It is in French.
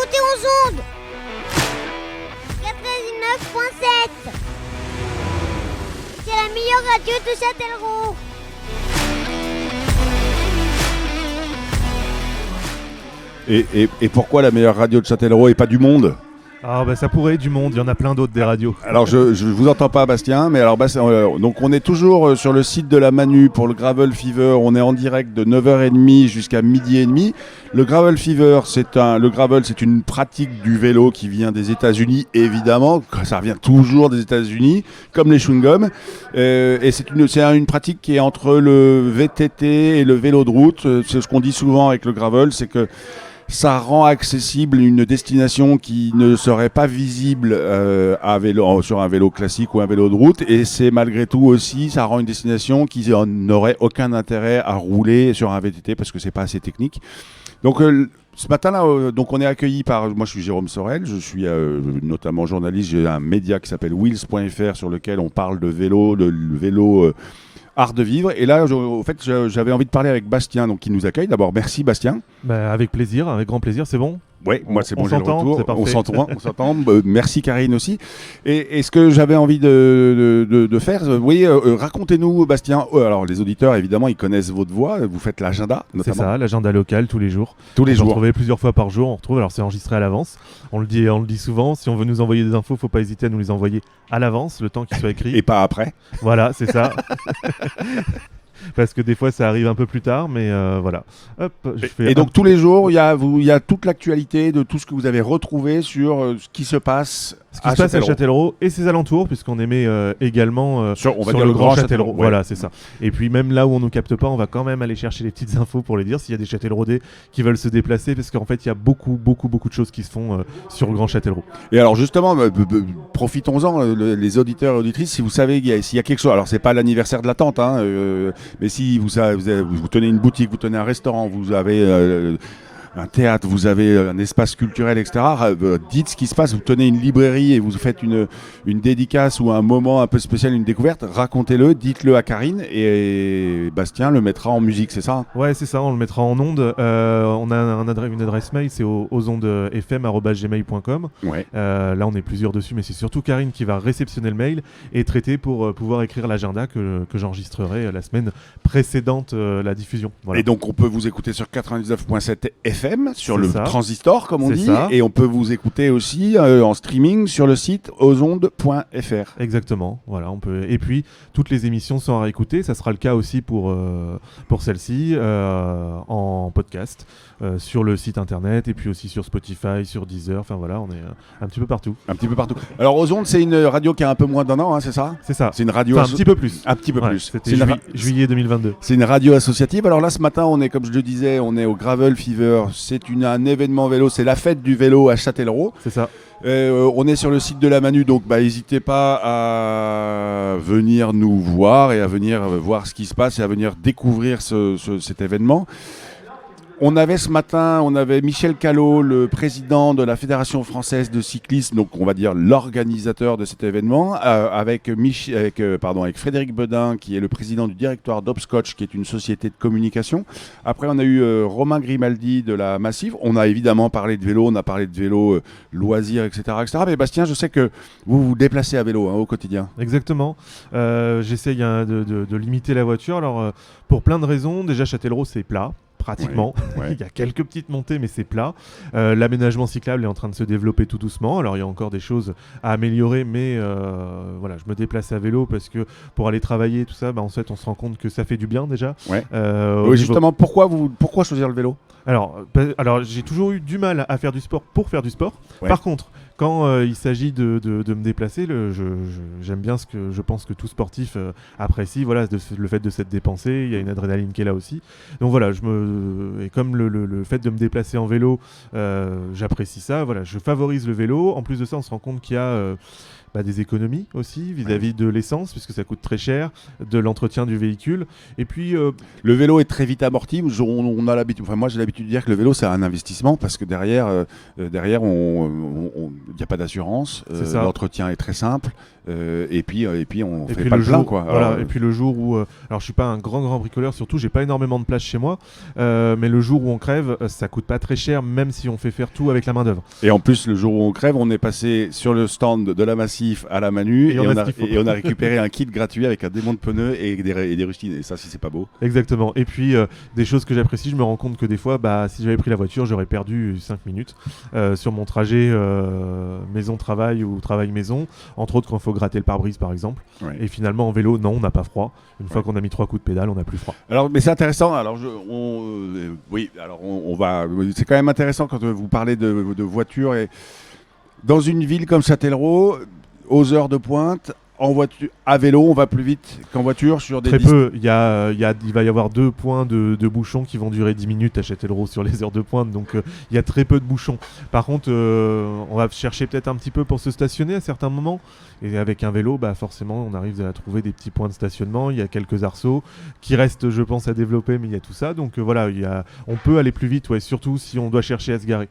montez aux ondes 99.7. C'est la meilleure radio de Châtellerault. Et pourquoi la meilleure radio de Châtellerault et pas du monde ? Ah bah ça pourrait être du monde, il y en a plein d'autres des radios. Alors je vous entends pas Bastien, mais alors donc on est toujours sur le site de la Manu pour le Gravel Fever, on est en direct de 9h30 jusqu'à 12h30. Le Gravel Fever, le gravel c'est une pratique du vélo qui vient des États-Unis évidemment, ça revient toujours des États-Unis comme les chewing-gums et c'est une pratique qui est entre le VTT et le vélo de route. C'est ce qu'on dit souvent avec le gravel, c'est que ça rend accessible une destination qui ne serait pas visible sur un vélo classique ou un vélo de route. Et c'est malgré tout aussi, ça rend une destination qui n'aurait aucun intérêt à rouler sur un VTT parce que c'est pas assez technique. Donc ce matin-là, donc on est accueilli par... Moi je suis Jérôme Sorel, je suis notamment journaliste, j'ai un média qui s'appelle Wheels.fr sur lequel on parle de vélo, art de vivre. Et là, au fait, j'avais envie de parler avec Bastien, donc qui nous accueille. D'abord, merci Bastien. Bah, avec plaisir, avec grand plaisir, c'est bon ? Oui, moi c'est bon, j'ai le s'entend, retour. c'est parfait. On s'entend. Merci Karine aussi. Et ce que j'avais envie de faire, racontez-nous Bastien. Alors les auditeurs, évidemment, ils connaissent votre voix. Vous faites l'agenda, notamment. C'est ça, l'agenda local tous les jours. Tous les jours. On retrouve plusieurs fois par jour. Alors c'est enregistré à l'avance. On le dit souvent. Si on veut nous envoyer des infos, faut pas hésiter à nous les envoyer à l'avance, le temps qu'ils soient écrits. Et pas après. Voilà, c'est ça. Parce que des fois ça arrive un peu plus tard, mais voilà. Hop, et donc tous les jours, il y a toute l'actualité de tout ce que vous avez retrouvé sur ce qui se passe à Châtellerault et ses alentours, puisqu'on émet également sur le Grand Châtellerault. Ouais. Voilà, c'est ça. Et puis même là où on nous capte pas, on va quand même aller chercher les petites infos pour les dire s'il y a des Châtelleraudais qui veulent se déplacer, parce qu'en fait il y a beaucoup de choses qui se font sur le Grand Châtellerault. Et alors justement, profitons-en, les auditeurs et auditrices, si vous savez s'il y a quelque chose. Alors c'est pas l'anniversaire de la tante, mais si vous tenez une boutique, vous tenez un restaurant, vous avez un théâtre, vous avez un espace culturel, etc. Dites ce qui se passe. Vous tenez une librairie et vous faites une dédicace ou un moment un peu spécial, une découverte. Racontez-le, dites-le à Karine et Bastien le mettra en musique, c'est ça ? Ouais, c'est ça, on le mettra en ondes. On a une adresse mail, c'est aux ondesfm@gmail.com. Ouais. Là, on est plusieurs dessus, mais c'est surtout Karine qui va réceptionner le mail et traiter pour pouvoir écrire l'agenda que j'enregistrerai la semaine précédente la diffusion. Voilà. Et donc, on peut vous écouter sur 99.7 FM, sur le transistor, comme on dit, ça. et on peut vous écouter aussi en streaming sur le site osondes.fr. Exactement, voilà, on peut. Et puis, toutes les émissions sont à réécouter, ça sera le cas aussi pour celle-ci, en podcast, sur le site internet, et puis aussi sur Spotify, sur Deezer, enfin voilà, on est un petit peu partout. Un petit peu partout. Alors, Ozondes, c'est une radio qui a un peu moins d'un an, c'est ça ? C'est ça. C'est une radio... un petit peu plus. Un petit peu plus. C'était juillet 2022. C'est une radio associative. Alors là, ce matin, on est, comme je le disais, on est au Gravel Fever. C'est un événement vélo, c'est la fête du vélo à Châtellerault. C'est ça. On est sur le site de la Manu, donc n'hésitez pas à venir nous voir et à venir voir ce qui se passe et à venir découvrir cet événement. On avait ce matin, Michel Callot, le président de la Fédération française de cyclisme, donc on va dire l'organisateur de cet événement, avec Frédéric Bedin, qui est le président du directoire d'Hopscotch, qui est une société de communication. Après, on a eu Romain Grimaldi de la Massif. On a évidemment parlé de vélo, loisirs, etc., etc. Mais Bastien, je sais que vous vous déplacez à vélo au quotidien. Exactement. J'essaye de limiter la voiture. Alors, pour plein de raisons. Déjà, Châtellerault, c'est plat. Pratiquement. Ouais. Il y a quelques petites montées, mais c'est plat. L'aménagement cyclable est en train de se développer tout doucement. Alors, il y a encore des choses à améliorer, mais voilà, je me déplace à vélo parce que pour aller travailler, tout ça, en fait, on se rend compte que ça fait du bien déjà. Ouais. Justement, pourquoi choisir le vélo ? Alors, j'ai toujours eu du mal à faire du sport pour faire du sport. Ouais. Par contre, quand il s'agit de me déplacer, j'aime bien ce que je pense que tout sportif apprécie, voilà, le fait de s'être dépensé, il y a une adrénaline qui est là aussi. Donc voilà, et comme le fait de me déplacer en vélo, j'apprécie ça, voilà, je favorise le vélo. En plus de ça, on se rend compte qu'il y a des économies aussi vis-à-vis de l'essence, puisque ça coûte très cher, de l'entretien du véhicule. Et puis le vélo est très vite amorti. On a l'habitude, moi j'ai l'habitude de dire que le vélo c'est un investissement parce que derrière il n'y a pas d'assurance, l'entretien est très simple. Et puis on Et fait puis pas le le plein, jour, quoi. voilà, Alors, et puis le jour où, alors je suis pas un grand bricoleur, surtout j'ai pas énormément de place chez moi, mais le jour où on crève, ça coûte pas très cher, même si on fait faire tout avec la main d'œuvre. et en plus, le jour où on crève, on est passé sur le stand de la Massif à la Manu Et on a ce qu'il faut. et on a récupéré un kit gratuit avec un démont de pneus et des rustines. Et ça, si c'est pas beau. Exactement. Et puis des choses que j'apprécie, je me rends compte que des fois, si j'avais pris la voiture, j'aurais perdu 5 minutes sur mon trajet maison-travail ou travail-maison, entre autres quand il faut gratter le pare-brise par exemple. Ouais. Et finalement en vélo, non, on n'a pas froid. Une fois qu'on a mis 3 coups de pédale, on n'a plus froid. Alors, mais c'est intéressant. Alors, oui, alors on va. C'est quand même intéressant quand vous parlez de voitures et dans une ville comme Châtellerault, aux heures de pointe, en voiture, à vélo, on va plus vite qu'en voiture sur des Très distances. peu. Il va y avoir 2 points de bouchons qui vont durer 10 minutes à Châtellerault sur les heures de pointe. Donc il y a très peu de bouchons. Par contre, on va chercher peut-être un petit peu pour se stationner à certains moments. Et avec un vélo, forcément, on arrive à trouver des petits points de stationnement. Il y a quelques arceaux qui restent, je pense, à développer, mais il y a tout ça. Donc voilà, on peut aller plus vite, ouais, surtout si on doit chercher à se garer.